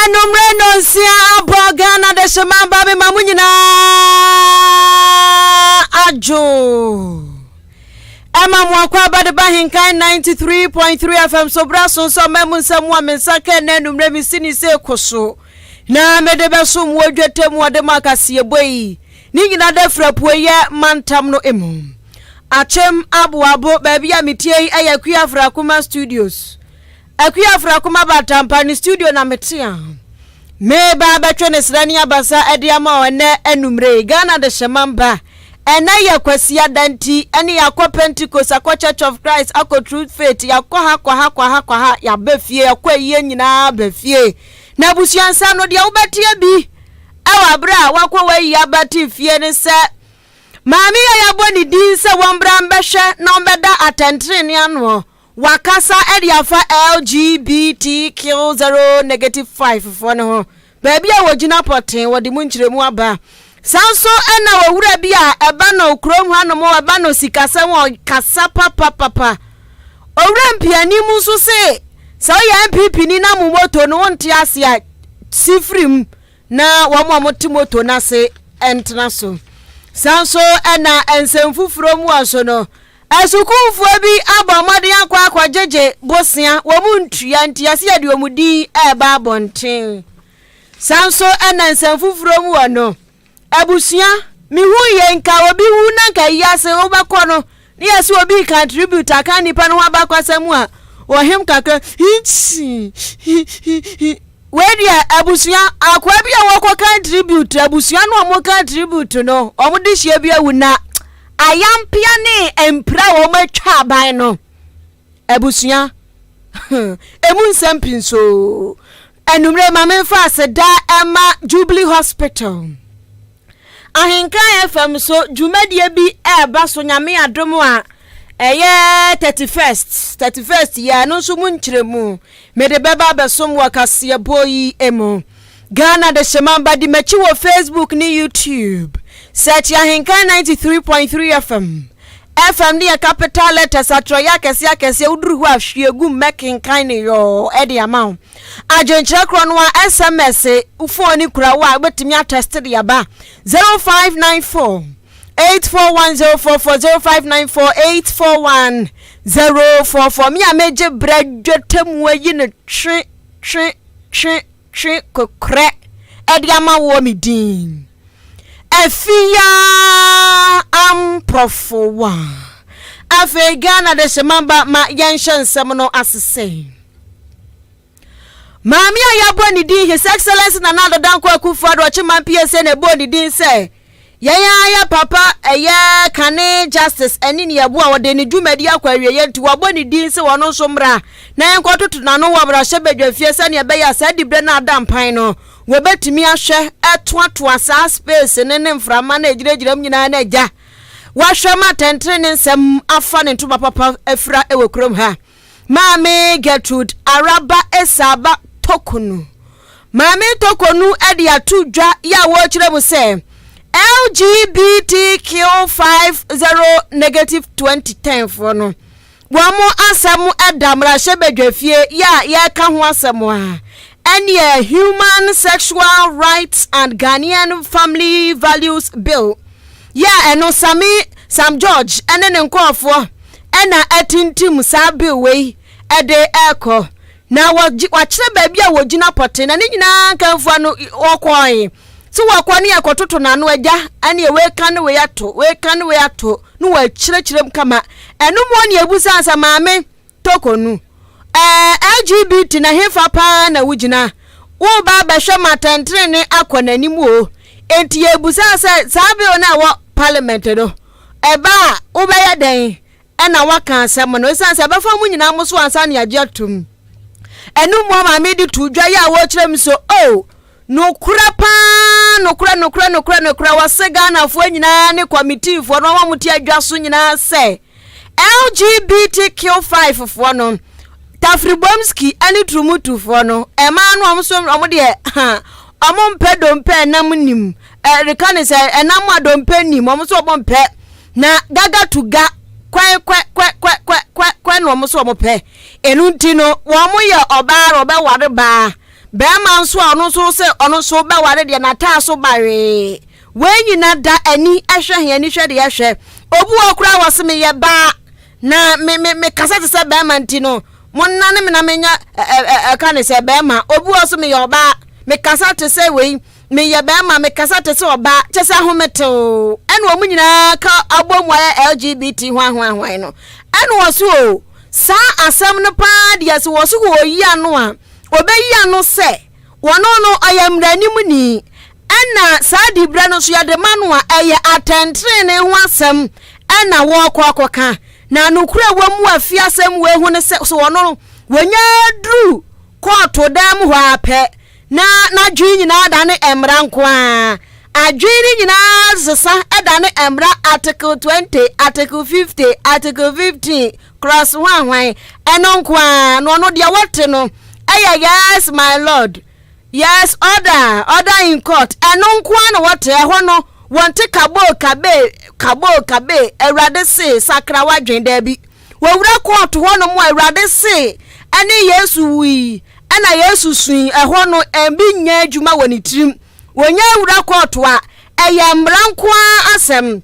numre sia bogana de shema babe mamunyina ajo Emma mwakwa bade Ahenkan 93.3 FM so braso so memu nsam wa mensaka na numre mi sini se koso na medebe so mwodwetemu ade makasiebo yi ni nyina da frapuo ye mantam no emu achem abuabo baby ya mitie ayakua frakuma studios akua frakuma batampa ni studio na metia me baba twene srani abasa ediama one enumre Ghana de shemamba ena yakwasia danti ene yakwa Pentecost akwa Church of Christ akwa Truth Faith yakwa ha ya befie yakwa ye nyina befie na busuansa no de wobetie bi awa bra wakwa we ya bati fie ne se Mami ya boni din se wombra mbehwe na ombeda atentrene ano wakasa ediafa LGBTQ0-5 fo ne ho baby a wogina poten wodi munchiremu aba sanso ena wowura bi a eba na okrom ha no mo eba no sikase won kasa papa owura mpiani mu so se so ya MPP ni na mu moto no wonte ase a sifrim na wo mo moto na se entna so sanso ena ensemfufuro mu aso no asukunfo bi abamade akwa jeje bosia wo mu ntua ntiase ade omudi eba abonten sanso ena ensemfufuro mu ano abusia mi hu ye nka obi hu na nka yase obakọ no ni yase obi contribute aka nipa no abakwasam a ohem kakra Wedia abusia akwa bia woko contribute abusia no mo contribute no omo de hie bia wuna ayampia ne empra wo matwa ban no abusia emu nsempinso enumre mamenfa aseda ema Jubilee Hospital Ahenkan FM so dwumadie bi eba so nyame adomo a eye 31st ya no so mu nkyeremu mede beba besom Kasiebo yi emu Ghana de shemamba di mechi wo Facebook ni YouTube search Ahenkan 93.3 FM ni capital letters atroya kese uduru hu ahwiegu mekenkan ne yo ede amount ajonchira kro no SMS ufoni kura wa betimi attest de aba 0594 841044059484104 mi ameje bradwetemu ayi ne twe kokre ede ama wo mi din Efia amprofowa afe Ghana de shemamba ma yenshen semno asese Mami ayaboni din His Excellency na nado danko akufado achima PSA ne boni din se ya papa eye kane justice enini yabu a wode ni dwumadi akwawie yenti waboni din se wono so mra na enkototo na no wabra hyebedwa fie se ne be ya sa dibre na adampan no webetimi ahwe etoatoa sa space ne mframa na egiregiram nyina na agya wahwe ma tentre ne nsem afa ne ntuba papa afra ewekrom ha Mame Gertrude Araba Esaba Tokonu Mame Tokonu edi atudwa ya wo kire mu se LGBTQ50-2010 for no wamo asamu edamra hyebedwa fie ya ka ho asamu a any Human Sexual Rights and Ghanaian Family Values Bill. Yeah, eno Sam George ene nkofo ena atintim sa bill we ede eko na wachire baby a wogina pote na nyina kanfo no okoi so wakwa ne yakototo na no agya ene we kan we ato no wachirekirem kama eno mo ne ebusa asa maame Tokonu LGBT na hefa pa na wugina wo ba behwe matentrene akonanimu o enti ebusa sabe ona wo parliament do eba wo be yeden ena waka asem no sanse be fa munyina muso ansa ne agiatum enu mo ma me di tudwa ya wo kirem so no kura wasega na fo nyina ne committee fo no wa muti adwaso nyina se LGBTQ5 fo no Tafribomski ani trumutu fo no ema no omso de omompe dompe enam nim rekane se enam adompe nim omso omompe na gaga tuga kwa no omso ompe enu ntino wo mo ye obaro be ware ba bema nso ono so se ono so ba ware de na ta so bare wenyi na da ani ehwe he ani hwe de ehwe obu okura wose me ye ba na me kasa te se bema ntino monna ne me na menya ka ne se bema obu oso me ye ba me kasa te se we me ye bema me kasa te se oba chese ahometo ene omu nyina ka abomu LGBT hwan no ene wo so sa asam no pa dia se wo so wo yi ano a obeyi ano se wono no ayamrani mu ni ena sa di bra no so ya de manu a eye atentre ne ho asam ena wo kwakoka na nukura wamu afi asam we hu ne se so wono no wonya dru koto dam ho ape na dwi nyina da ne emra nko a adwiri nyina zesa eda ne emra article 20 article 50 article 15 cross 1 eno nko a no dia wote no yes my lord yes order in court eno nko a no wote ho no wonte kabo kabe awrade se sakra wadwen da bi wowura court ho no mo awrade se ene yesu wi ana yesu sun ho no embi nya adwuma woni tirim wonya awura court a eyamranko asem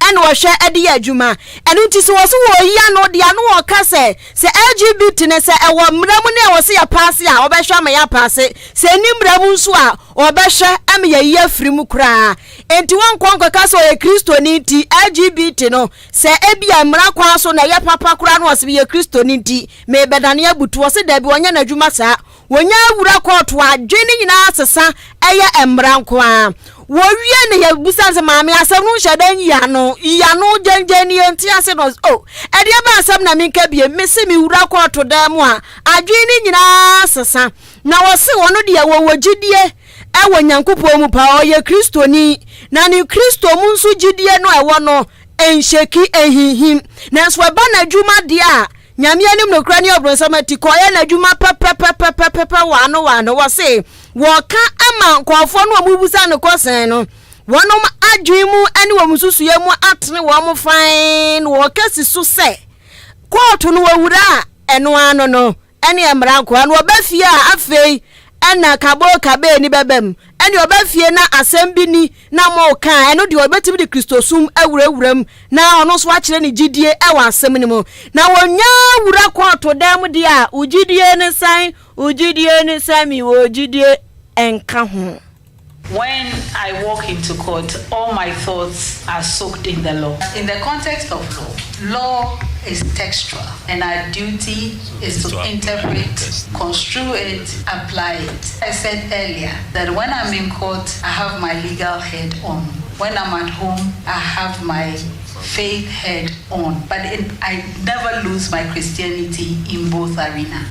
ene wo hwe ade ya adwuma eno nti se wo so wo yi ano de ano wo ka se LGBT ne se ewo mramu ne wo se ya paase a obehwe ma ya paase se ni mramu nso a obehwe am ya yi afrim kura enti won konko ka se o Kristo ni ti LGBT no se ebia mra kwa so na ya papa kura no se ye Kristo ni ti me bedane abutu wo se da bi wonya na adwuma sa wonya awura koto adwene nyina asesa eye emranko a wo wie ne ya busanze maame asem no hyedan yano genjeni enti ase no ede ba asem na minka bie mesi mi wura koto da mu a adwene nyina asesa na wo se wono de wo wagidie ewo nyankopɔ mu pa oye Kristo ni na ni Kristo mu nso gidie no ewo no ensheki ehihim na so ba na dwuma de a nyame anim no kra ne obronsamati ko ye na dwuma pepepepepepe wano wo se wo ka ama nkofo no amubusa ne kosen no wono adwen mu ani wo mususu ye mu atene wo mo fine wo kasi so se court no wawura eno ano no ene emra ko ano obafie a afei ena kabe ni bebem ene obafie na asem ni na mo kan eno de obetimi de Kristosum awurawuram na ono so akire ne gidie e wa asem ni mo na wonya wura court dam de a ugidie ne san mi wo gidie enka ho. When I walk into court, all my thoughts are soaked in the law. In the context of law is textual, and our duty is to interpret, construe it, apply it. I said earlier that when I'm in court, I have my legal head on. When I'm at home, I have my faith head on. But I never lose my Christianity in both arenas.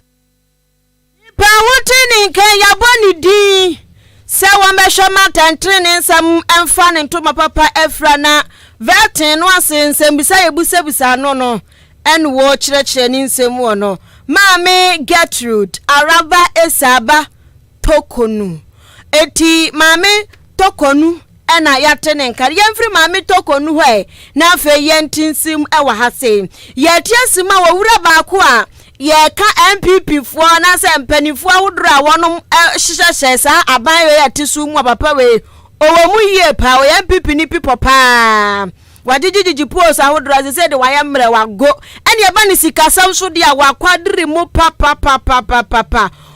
Se wa mesho matantrene nsam emfa ne ntoma papa efra na vetin no asensem bisa yebusa no en wo kyerɛkyerɛ ni nsem wo no maame Gertrude Araba Esaba Tokonu eti maame Tokonu ena yatene nkare yemfiri maame Tokonu hɔ na afa yentinsim ewa ha se yetiasim a wawura baako a ye ka MPP fo na se mpanifo awodro a wonom hyehyehye sa aban we atisu mu papa we owo mu yie pa o MPP ni pipo pa wajijiji post awodro as say de waya mre wago ene eba ni sikasam so de a wakwadiri mu papa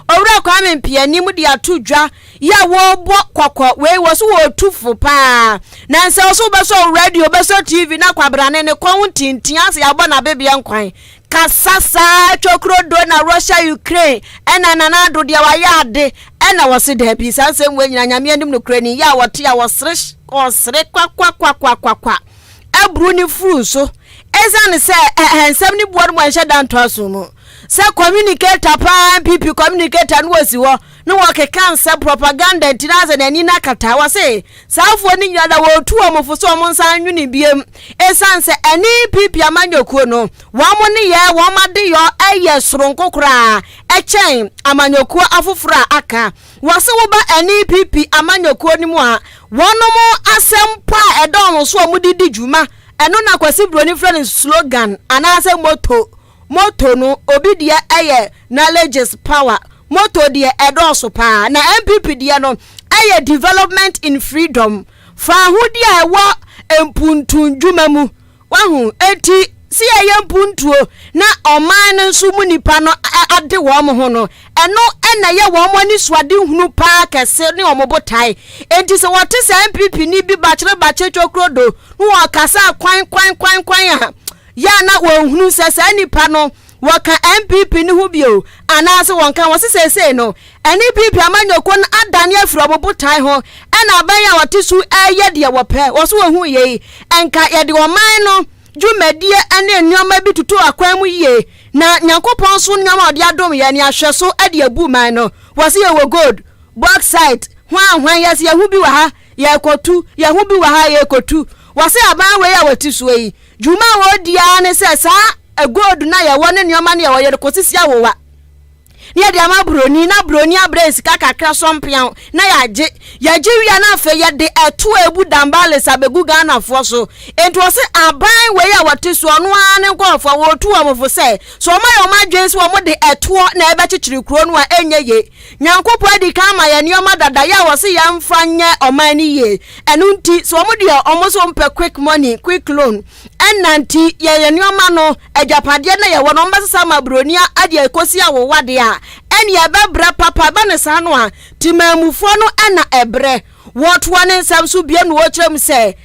owura kwa mpiani mu de atodwa ya wo bo kwakwa we wo so wo tufo pa na nse so be so radio be so TV na kwabrane ne kwon tintin ase ya bo na bebia nkwan kasasa chokrodo na Russia Ukraine ena nanado dia wayade ena wose da bi sansem we nyina nyame anim no Ukraine ya wote ya wosre kwa ebru ni furu so ezane se ensem ni buo mo enhye dan to aso mu se communicator pa PP communicator no wasi wo no wo ke cancer propaganda tinaze na ni na kata wa se safo ni nyina da wo tuo mo fuso mo nsan nwini biem esanse eni PP amanyokuo no wo mo ne ye wo made yo eye soronkokora echen amanyokuo afofora aka wase wo ba eni PP amanyokuo ni mu a wono mo asempa edom so mo didi djuma eno na kwasi broni friend slogan anase moto no obidia eye knowledge is power moto de edoso pa na MPP de no aye development in freedom fa hudi a wo empuntundwuma mu wahu enti si aye mpuntuo na oman nso mu nipa no ade wo mo ho no eno na ye wo mo ani suade hunu pa kese ne omobotai enti se wote se MPP ni bi bachire chokrodo no akasa kwan a ya na wo hunu se nipa no waka MPP ni hu bio anase wonka wose no eni MPP amanyoko na adane afro omobotai ho na abanya wote su aye de wo pe wo so hu ye enka ye de oman no dwumadie ane nneoma bi tutu akwan mu yie na nyankopon so nneoma ode adom ye ne ahwe so ade abu man no wase ye wo gold bauxite hwan yes ye hu bi wa ha ye kotu ye hu bi wa ha ye kotu wase aban we ya wati so yi dwuma wo dia ne se sa gold na ye wo ne nneoma ne ye wo ye kosisi awowa ne de ama broni na broni abresi kakakra sompian na yaje wia na afa ye de eto ebu dambale sabegu Ghana fo so enti wo se aban we ya wate so no ane nkofo wo tu amfo se so ma dwensi wo mo de eto na ebe chichiri kuro no a enye ye nyankopo adi ka ma ye nioma dada ya wo se ya mfa nye omani ye enu nti so mo de omo so mpe quick money quick loan enanti ye nioma no ajapade na ye wo no mbesa ma broni adi ekosi awo wade a eni ebebra papa ba ne sa no a timamufo no ana ebre what one nsam so bia no wo kyerem se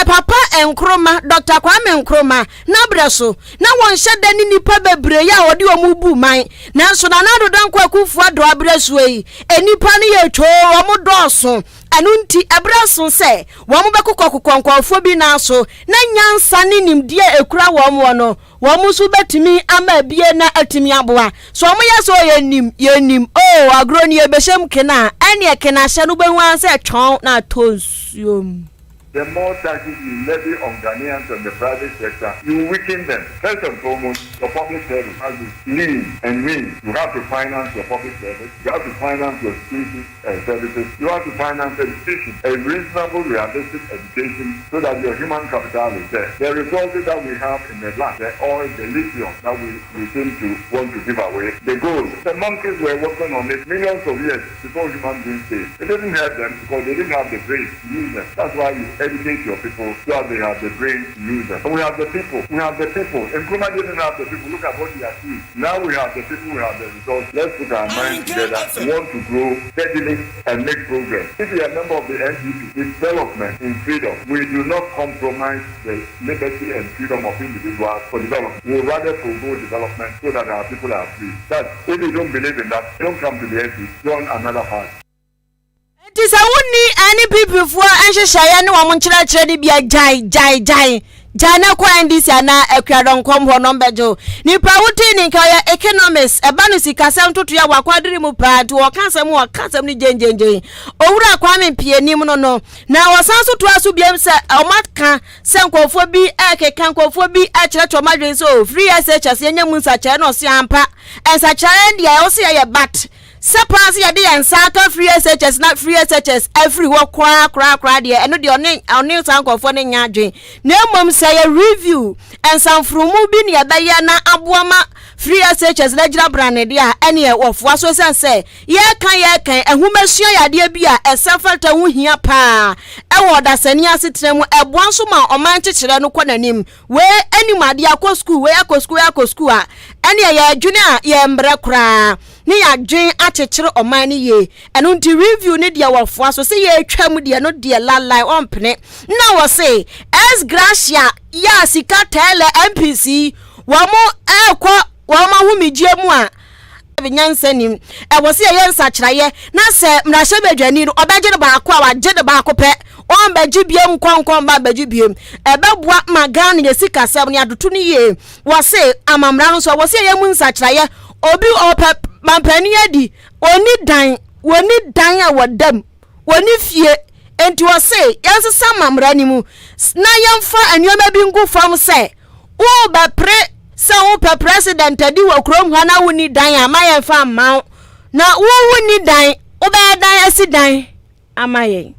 papa enkroma Dr. Kwame Nkrumah na breso na won hyeda ni nipa bebre ya odi omubu man na so na nado dan kwakufu ado abreso yi enipa ne ye two omudoso anunti ebreso se wo mo bekokokkonkwafo bi na so na nyansa ne nimdie ekura wo mo no wo mo so betimi ama bie na atimi aboa so mo ye so ye nim agroni e behyem kena ene kena hye no behu se twon na tonsuom. The more taxes you levy on Ghanaians and the private sector, you weaken them. First and foremost, the public service has to lean and win. You have to finance your public service. You have to finance your security services. You have to finance education, a reasonable, realistic education, so that your human capital is there. The resources that we have in the land, the oil, the lithium that we seem to want to give away, the gold. The monkeys were working on it millions of years before human beings came. It didn't help them because they didn't have the brain to use them. That's why you educate your people so that they have the brain to use them. And we have the people. Nkrumah didn't have the people. Look at what he has seen. Now we have the people, we have the results. Let's put our minds together. We want to grow steadily and make progress. If you are a member of the NDP, development in freedom, we do not compromise the liberty and freedom of individuals for development. We rather forgo development so that our people are free. That if you don't believe in that, don't come to the NDP. Join another party. Tisa wuni any people for anhyehyɛ ne wo nkyerɛkyerɛ ne bia jai jana kwa ndisi ana ekradon komho no mbejo nipa wuti ni nka ya economics eba no sikasem toto ya wakwadiri mu paati wo kasem ni jenjenjen owura Kwame Mpianim no na wasanso to aso biam se omaka se nkofo bi ekeka nkofo bi akyerɛkyerɛ madwen so free SHS yenya mu nsakyerɛ no se ampa ensakyerɛ ndia wo se ya bat Sapasi ya di ansaka free SHS na free SHS every wo kra de eno de oni sankofo ne nyadwen na mom say review ensanfrumu bi ne abaye na aboama free SHS na gira brane de a ene e wofo aso sense ye kan ehumasuo ya de bi a esafata hu hia pa e wo dasani asetrem eboanso ma oman kyekere no kwananim we anim ade akọ school we akọ school a ene ye adwene a ye mbre kra ni adwen achechire oman ni ye eno nti review ni dia wofo aso se ye atwam dia no dia lalai ompene na wo se as gracia ya sika tele MPC wo mo ekọ wo ma hu mijie mu a binyansanim e wo se ye nsakyeraye na se mrahye badwani no obeje de baako a waje de baako pe on beji biem konkon ba beji biem ebeboa magana ye sika seb ne adoto ni ye wo se amamra no so wo se ye mu nsakyeraye obi opep mampani adi oni dan a wadam woni fie enti wo se yansesa mamra ni mu na yemfa anuama bi ngu fam se wo ba pre se wo pe president adi wo krom ha na woni dan amaye fa ma na wo woni dan wo ba dan asi dan amaye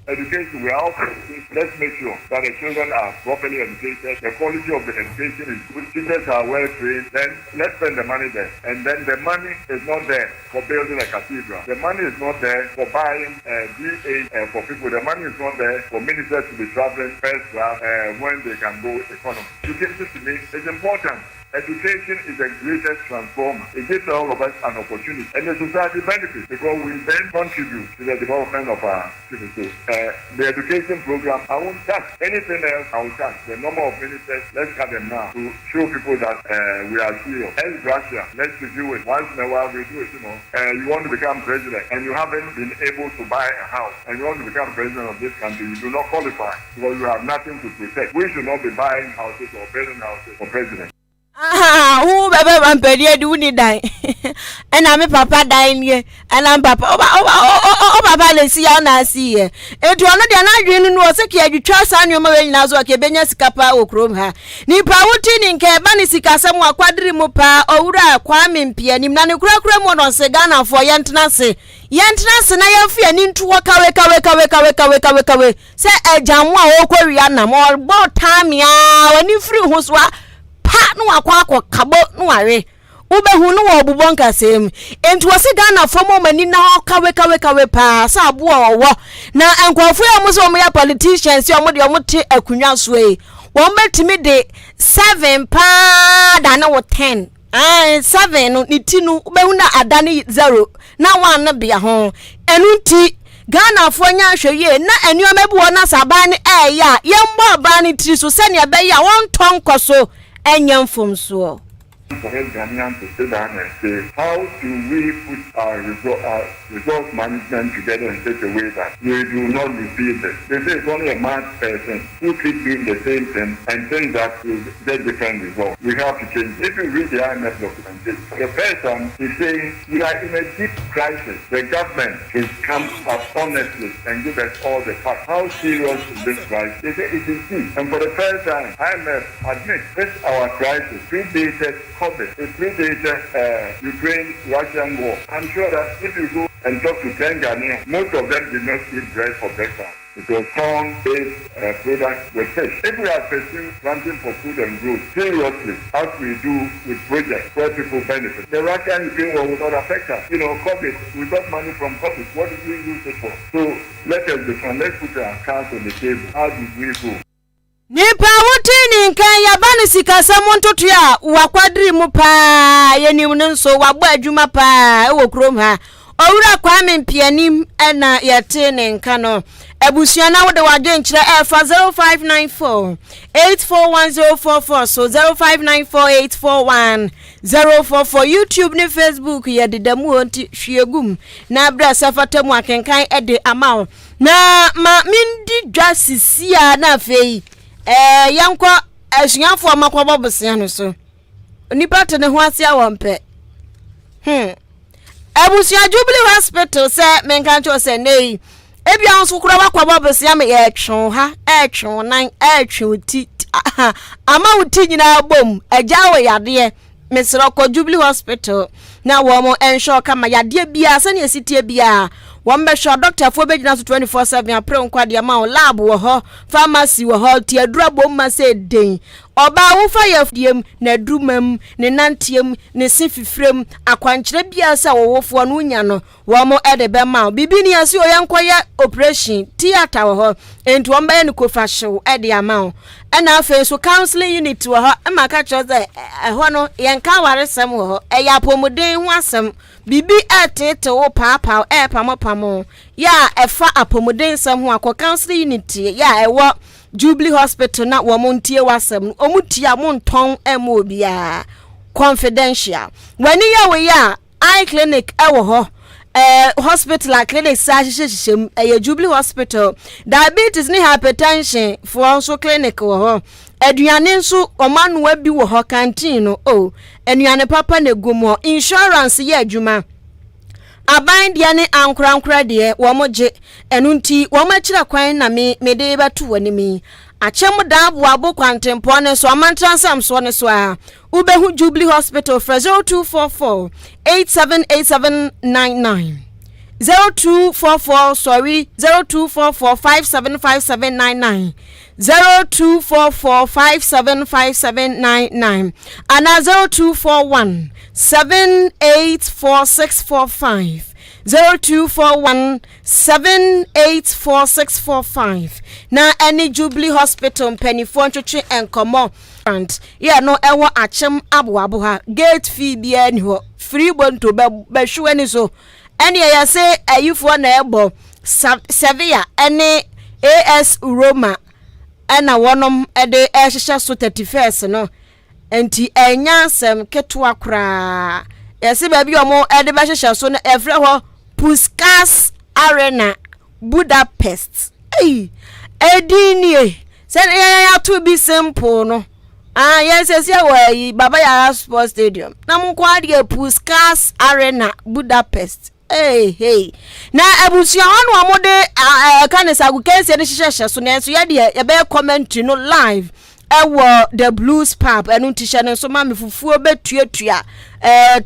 education, we are also, let's make sure that the children are properly educated, the quality of the education is good, teachers are well trained, then let's spend the money there. And then the money is not there for building a cathedral. The money is not there for buying DA for people. The money is not there for ministers to be traveling first class when they can go economy. Education to me is important. Education is the greatest transformer. It gives all of us an opportunity and the society benefits because we then contribute to the development of our citizens. The education program, I won't touch. Anything else, I will touch. The number of ministers, let's cut them now to show people that we are serious. As Russia, let's review it. Once in a while, we do it, you want to become president and you haven't been able to buy a house and you want to become president of this country, you do not qualify because you have nothing to protect. We should not be buying houses or building houses for president. Who baba vampedi do ni die. And I'm a papa dying here. And I'm papa. Oh, papa, let's see how I see here. It will not be an was a kid. You trust on your mother in Azwa Kebenya Scapa or Chrome her. Ni Pautin in Kebanisika, somewhat quadrimupa, Ora, Kwame, Pianim, Nanu Cracramon on Segana for Yantanase. Yantanase, and I have fear into waka. Say a jamwa or Koreana, more about time, ya, when you free who's what. No akwa kabo no are ubehu no obubonka sem enti wose Ghana fomo mani na kawe pa sa abo owo na enkwafo ya mo so mo ya politicians ya mo de mo te akunwa so e won betimi de 7 pa da na wo 10 7 no nitinu ubehu na adane 0 na 1 na bia ho enu ti Ghana fo nya hweye na enuoma bi wona saban ya yembo ba ni tri so se ne be ya won ton koso Enyam from so. For Ghanaians to sit down and say, how do we put our resource management together in such a way that we do not repeat this? They say it's only a mad person who keeps doing the same thing and think that will get different results. We have to change. If you read the IMF documentation, the person is saying we are in a deep crisis. The government has come up honestly and give us all the facts. How serious is this crisis? They say it is deep. And for the first time, IMF admits this our crisis predated COVID. It predated Ukraine-Russian war. I'm sure that if you go and talk to 10 Ghanaians, most of them did not eat bread for breakfast. It was corn-based products with fish. If we are pursuing planting for food and growth seriously, as we do with projects where people benefit, the Russian-Ukraine war will not affect us. COVID, we got money from COVID. What did we use it for? So let us define. Let's put our cards on the table. How did we go? Nipa wotini nkan yabani sikasa montoto ya wakwadri mu pa yenim nso wabo adwuma pa ewo krom ha owura Kwame Mpianim na yatene nkan no ebusuana wo de wade nkyere fa 0594 841044 so 0594 841 YouTube ni Facebook ye dedamu onti hwiegum na abra safatamu akenkan ede amawo na ma mindi dwa sisia na afei yanko asuafo amakwabo bosia no so onipa te ne ho ase awompe abusia Jubilee Hospital se menkancho se nei ebia nso kura wakwabo bosia me etwon ha etwon nan etwon ti ama uti nyina bom agyawo yade mesro ko Jubilee Hospital na wo mo ensure kama yade bia se ne esitie bia Wambe sure doctor for be 24/7 apre nkwade ma lab wo ho pharmacy wo ho ti adura bom ma se den oba wo fa yafdiem na drumam ne nantiem ne sififrem akwankyere bia sa wo wofo no nya no wo mo ede be ma bibi ni ase oyenkoye operation theater wo ho enti wombe ne kofa hyew ede ama na afa so counseling unit wo ho ma ka choze ho no yenka waresem wo ho eya pomuden ho asem bibi atete wo papa pamopamo ya efa apomuden sam ho akọ counseling unit ya ewo Jubilee Hospital na wo montie wasem omutia monton emo bia confidential wani ya we ya eye clinic ewo ho hospital clinic sa hihyehyem Jubilee Hospital diabetes ni hypertension for so clinic wo ho aduane nso omanu abi wo ho canteen no anuane papa na gumo insurance ye adwuma aban dia ne ankura de wo moje enunti wo machira kwan na me de batu wanimi achem da abo abo kwantempo ne so amantransam so ne so a ubehu Jubilee Hospital for 0244 878799 0244 sorry 0244 575799 0244 575799 and 0241 784645 0241 784645 na any Jubilee Hospital mpanifo ntwetwe enkomo and yeah no ewo achem aboabo ha gate fee bia ni ho free bonto be hwani so ene ya say ayufo na ebo Sevilla ene AS Roma ana wonom ede ehhehye so 31st no enti enya sem keto akra yesi ba bi omo ede be hhehye so no efre ho Puskas Arena Budapest edinie say ya to be simple no yes we baba ya sports stadium na mkwa de Puskas Arena Budapest hey na abusia hono amode kanisa gukense ne hhehye so na so ya de ya be comment no live ewo the blues pub enu tisha ne so ma me fufuo betuatua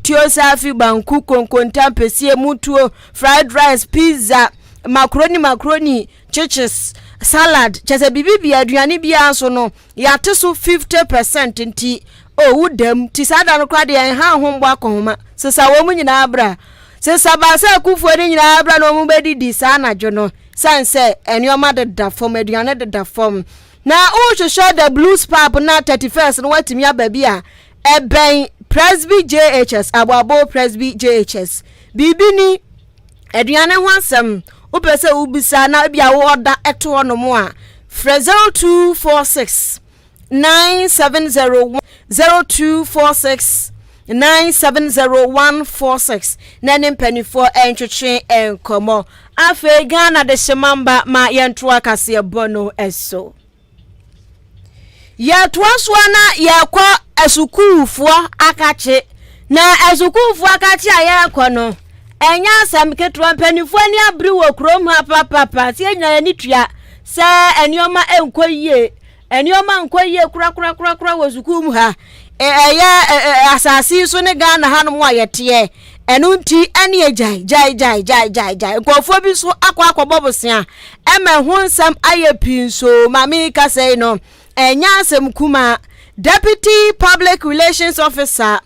tio safi banku konkonta pesie mutuo fried rice pizza macaroni chiches salad chese bibi aduane bia so no yate so 50% nti wudam ti sada no kwade en ha hombo akoma sesa wo mu nyina abra sesa ba sa kufuo ni nyina abra no mu bedidi sa na jo no sanse enioma de da form aduane de da form na o show the blues pub na 31st no watimi ababi a eben Presby JHS ababo Presby JHS bibini aduane ho asem upese ubisa na bia wo da eto no mo a 0246 970 0246 970 na nempanifo entwetwe enkomo afa Ghana de shemamba ma yentro akase bono eso ya twaswana ya kwa asukuufo akache na asukuufo akache ayakwa no enya asam ketua mpanifo ani abri wo krom ha papa se enya ni tua se enioma enkoyie enioma nkoyie kura wo sukuum ha eya asasi so ne Ghana ha no mo ayete enu nti ani jai nkofo bi so akwa bobosia ema ho nsam ayepinso mami ka sei no enya asem kuma Deputy Public Relations Officer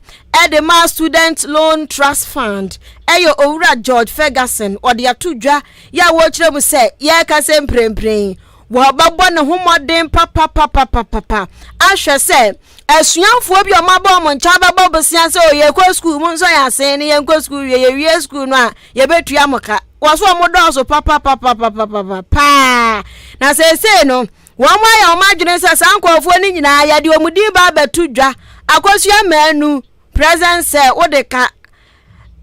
Edema Student Loan Trust Fund eyo Owura George Ferguson odi atudwa ya wo kire mu se ye ka se mprempren wo babbo ne homoden papa ahwe se asuanfo bi o mabo mo ncha babo bosia se o ye kwa school mu nso ya se ne ye kwa school ye school no a ye betu amoka wo so mo do so papa na se no wọ́n ya ọmọdún sẹ sankwọ̀fọ́ ní nyina ya di omudi ba betudwa akosua manu presence wodeka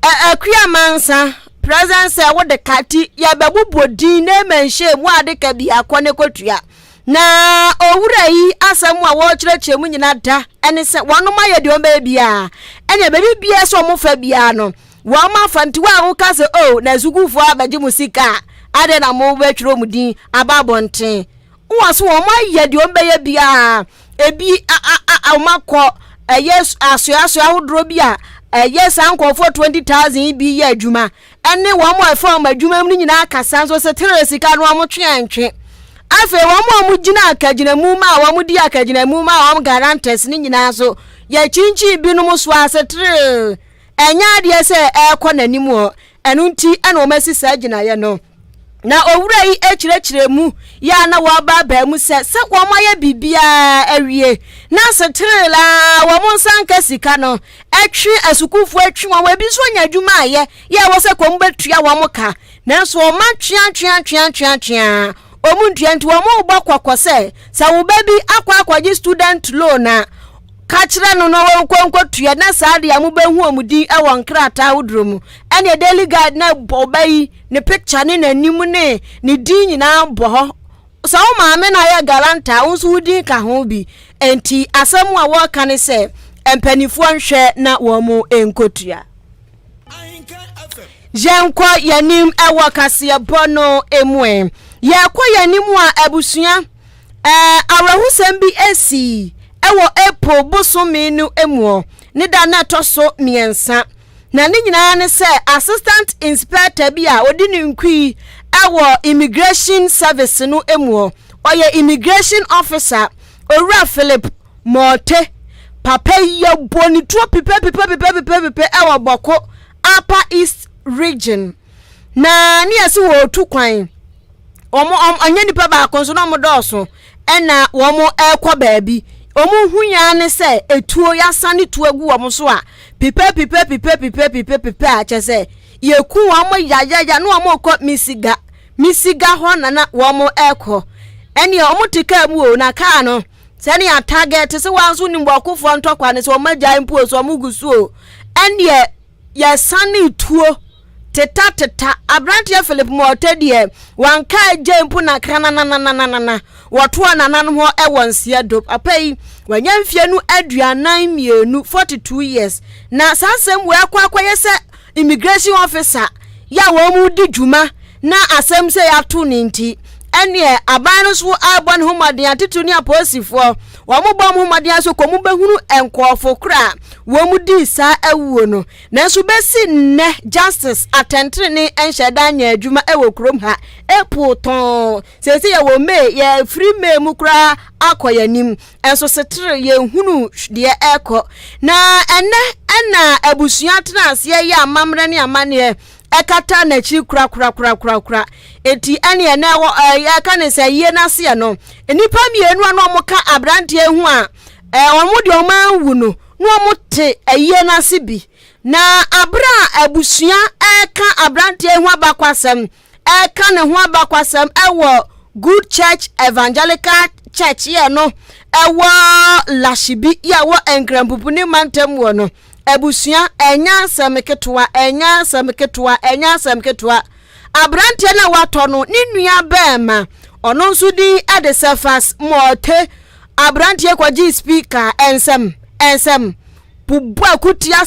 akua mansa presence wodeka ti ya bebubodin na menhye mu adeka bi akone kotua na owura yi asem a wo kyerɛkyerɛ mu nyina da ene sɛ wɔn ma ya di omba bia ene bebi bia so mo fa bia no wɔn ma fanti wa wo ka sɛ na zugufo abaje musika ade na mo betwero mudin ababonten waso wo ma ye de ombe bia ebi amakọ yes aso ahudro bia yes ankofo 20,000 bi ye adwuma ene wo mo afọ ma adwuma mu nyina akasa so se tere sika no mo twe antwe afi wo mo gina akagina mu ma wo mo di akagina mu ma wo guarantors ni nyina so ye chinchi bi no mo so asetere enya de se ekọ nanim ho enu nti ene wo masisa gina ye no na owura yi ekyirechire mu ya na wa ba mu se wo moye bibia awie na setrela wo mo nsanka sika no etwi asukufu etwi wo bi so nya dwuma aye ya wo se ko mbetua wo mo ka na so o ma twia o mu ntua nti wo mo bo kwakose se wo ba bi akwaji student loan na kachira no wo nkwonkwotua na saade ya mu behu omudi e won krata wodromu ene daily guide na bobai ne picture ne nanim ne din nyina bo so wo maame na ya garanta unsu wudi ka ho bi enti asem a wo ka ne se empanifo nhwe na wo mu enkotua jenkwa yanim ewo Kasiebo no emwe yakwa yanim a abusua awrahusem bi esi ewo epo bosomenu emuo ne da na toso miensa na ne nyina ne se assistant inspector bi a odi ne nkui ewo immigration service no emu oye immigration officer Owura Philip Mote papa ye boni tuo pipe ewo Boko Upper East region na ni ase wo tu kwan anya nipa ba konso no modoso ena wo mo ekwa baabi omu hunya ne se etuo ya sane tu agu wo mo so a pipe a chese ye ku wo mo ya no wo mo ko misiga ho na wo mo ekọ eni o mo tika mu o na ka no se ne ya target se wanso ni mbokofo ntokwa ne se o magya mpo so mo gusu o eni ye sane tuo teta Abrantia Philip Mote die wanka jempu na kranana watoa nanan ho ewonsia dop apai wanyamfie nu aduanan mienu 42 years na sasem we akwaye se immigration officer ya wo mu di djuma na asem se ya to ni nti ene aban no so abon homade atetu ni aposifo wo mo bom homade so komu behunu enkofo kra wo mu di sa awuo no na so besi ne justice atentre ni enhyeda nya adwuma ewo krom ha eputon sese ye wo me ye free me mu kra akoyanim enso setre ye hunu de eko na ena abusua trans ye ya amamre ne amane ekata na chi kura eti ene na ya ka ne se ye na se no enipa mienu anu omoka Abrantie hu a omo de omanwu no omote eye na se bi na abra abusua eka Abrantie hu abakwasem eka ne hu abakwasem ewo Good Church Evangelical Church ye no ewo Lashibi ya wo enkrampupu ni mantem wo no Ebusia enya semketua Abrantie na wato no ni nua bema ono nso di edesefas Mote Abrantie kwaji speaker ensem bubu akutia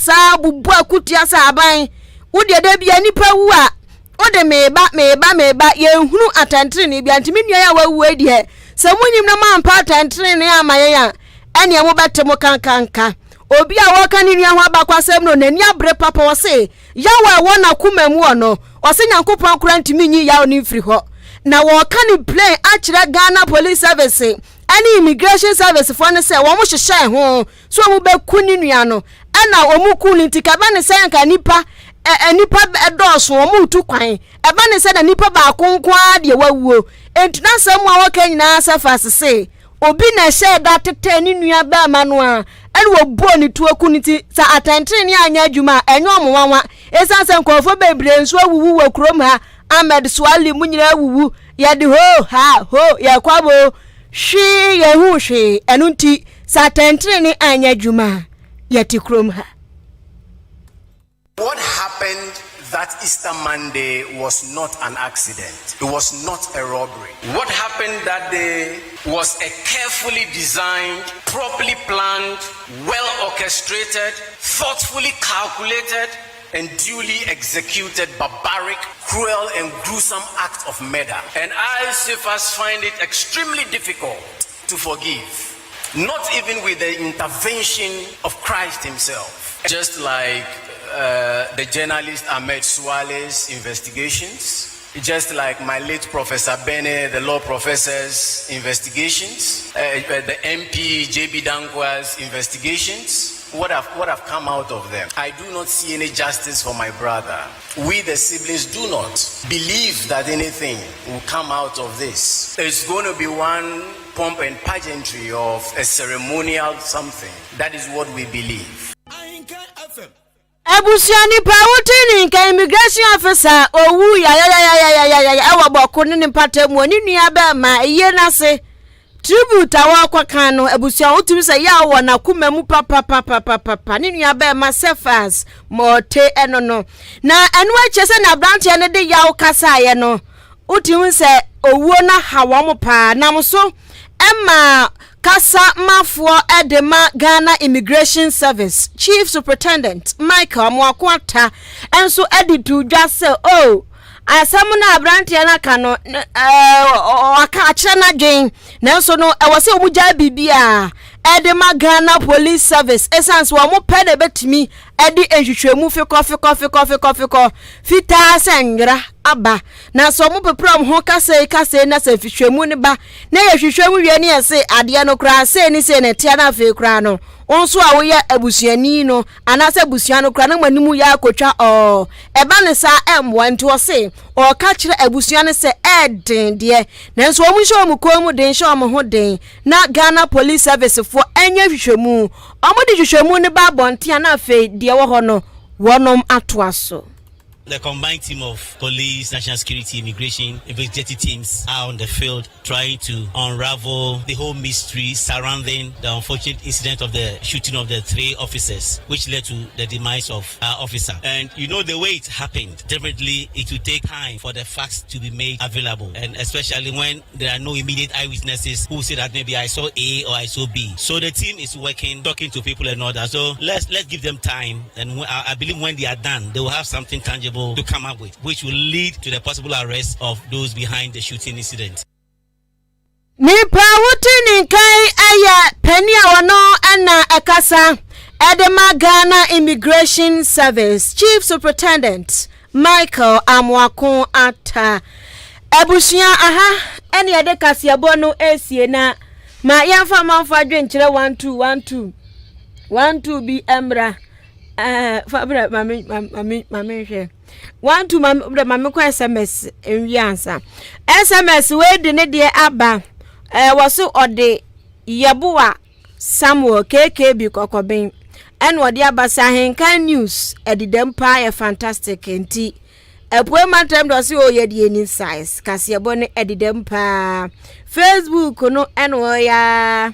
sa aban wode da bia nipa wu a wode meba ye hunu atantre ni bia ntimi nua ya wawu adie se munyim na mampa atantre ni amaye ya ene mo betemo kankanka obi a woka ni nua ho abakwasem no nani abre papa wo se yawa wona kumamu ono o se nyankopon kura ntimi nyi yawo ni firi ho na woka ni plane akire Ghana Police Service ani immigration service for ne se wo mo hyehye ho so mo be kuni nua no ana wo mu kuni ntikaba ne se nka nipa nipa edoso wo mu tu kwan eba ne se na nipa ba konkwa de wawuo entina sam a woka nyina safas se obi na hye da tete ni nua ba ma no a ene wo bo ni tu akuni ti sa atantre ni anya adwuma enyo omowanwa esanse nkofo bebre nso awuwu wa krom ha Ahmed Swali munyina awuwu ya de ho ya kwabo hwi ye hu hwi enu nti sa atantre ni anya adwuma ya ti krom ha. What happened that Easter Monday was not an accident. It was not a robbery. What happened that day was a carefully designed, properly planned, well orchestrated, thoughtfully calculated, and duly executed barbaric, cruel, and gruesome act of murder. And I, Cephas, find it extremely difficult to forgive, not even with the intervention of Christ himself. Just like the journalist Ahmed Swale's investigations, just like my late Professor Bene, the law professor's investigations, the MP JB Dankwa's investigations. What have come out of them? I do not see any justice for my brother. We the siblings do not believe that anything will come out of this. It's going to be one pomp and pageantry of a ceremonial something. That is what we believe. Ebusiani pawutini ka immigration officer owu ya ewa boko ni mpatemu ni nua ba ma iye na se tribute awa kwa kano ebusia utumi se ya wo na kumamu papa ni nua ba ma Cephas Mote enono na enu achese na Abrantie ne de yawo kasa ye no utumi se owu na hawo mo pa nam so emma Kasa Mafo Edema Ghana Immigration Service Chief Superintendent Michael Mwakwata enso editu dwase asam na Abrantie na ka no aka akire na dwen nanso no e wose omugya bibia Edema Ghana Police Service essence wa mo pede betimi edi ehwehwemu fi fita sengra aba na so mo peprom ho kase na se hwehwemu ne ba na yehwehwemu wie ne ese ade no kra se ni se na tia na fe kra no onso a wo ya abusuani no anase abusuano kra na manimu ya akotwa eba ne sa emwa nti o se o ka kire abusuane se eden de na nso omu hwe omu ko mu den hwe omu ho den na Ghana Police Service fo enya hwehwemu omudi hwehwemu ne ba bontia na fe de wo ho no wonom atoaso. The combined team of police, national security, immigration, investigative teams are on the field trying to unravel the whole mystery surrounding the unfortunate incident of the shooting of the 3 officers, which led to the demise of our officer. And you know the way it happened, definitely it will take time for the facts to be made available, and especially when there are no immediate eyewitnesses who say that maybe I saw A or I saw B. So the team is working, talking to people and all that. So let's give them time, and I believe when they are done, they will have something tangible to come up with, which will lead to the possible arrest of those behind the shooting incident. Nipa wutini kai aya penia wano ana akasa Edema Ghana Immigration Service Chief Superintendent Michael Amwakon Ata Ebusia aha eni ade Kasiebo no esie na ma yamfa manfa dwenkyere 12 bi emra fabra mami hwe 12 mami kwa SMS enwiansa SMS we de ne de aba waso ode yeboa Samuel KKB kokoben en wode aba Ahenkan news edidem pa e fantastic enti epoe mantem do se o ye de ni size Kasiebo ne edidem pa Facebook no en wo ya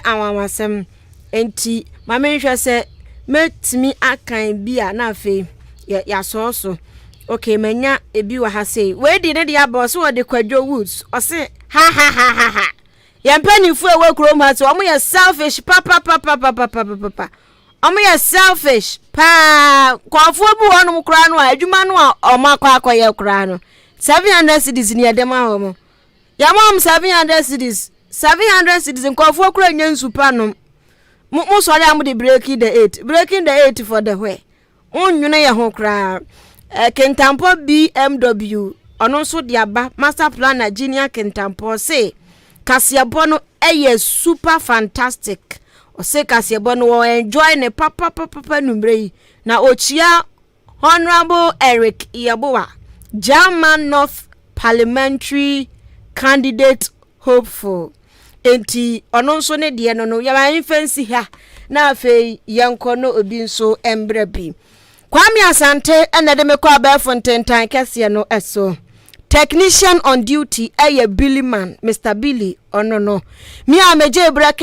awamasem enti mami hwe se metimi akan bia na fe ya so okay menya ebi wa ha sei we di ne dia boss wo de Kwadwo Woods o se ha ya mpani fu e we krom ha so omo ya selfish pa omo ya selfish pa kwafu bu wonu kra no adwuma no a omo akwa ye kra no 700 cedis ni edema omo ya mom 700 cedis kwafu kra nyansu pa no mo sorry am de breaking the 8 for the way onwune ye ho kra Kentampo BMW ono so de aba master planner junior Kentampo say Kasiebo no eye super fantastic o say Kasiebo no enjoy ne papa numbre na ochia Honorable Eric Iyaboa German North parliamentary candidate hopeful enti ono so ne de no ya fancy ha na afei yenko no obi nso embrebi Kwame Asante enede me kwa ba fontentan kese no eso technician on duty Billy man Mr. Billy ono no mi ameje bracket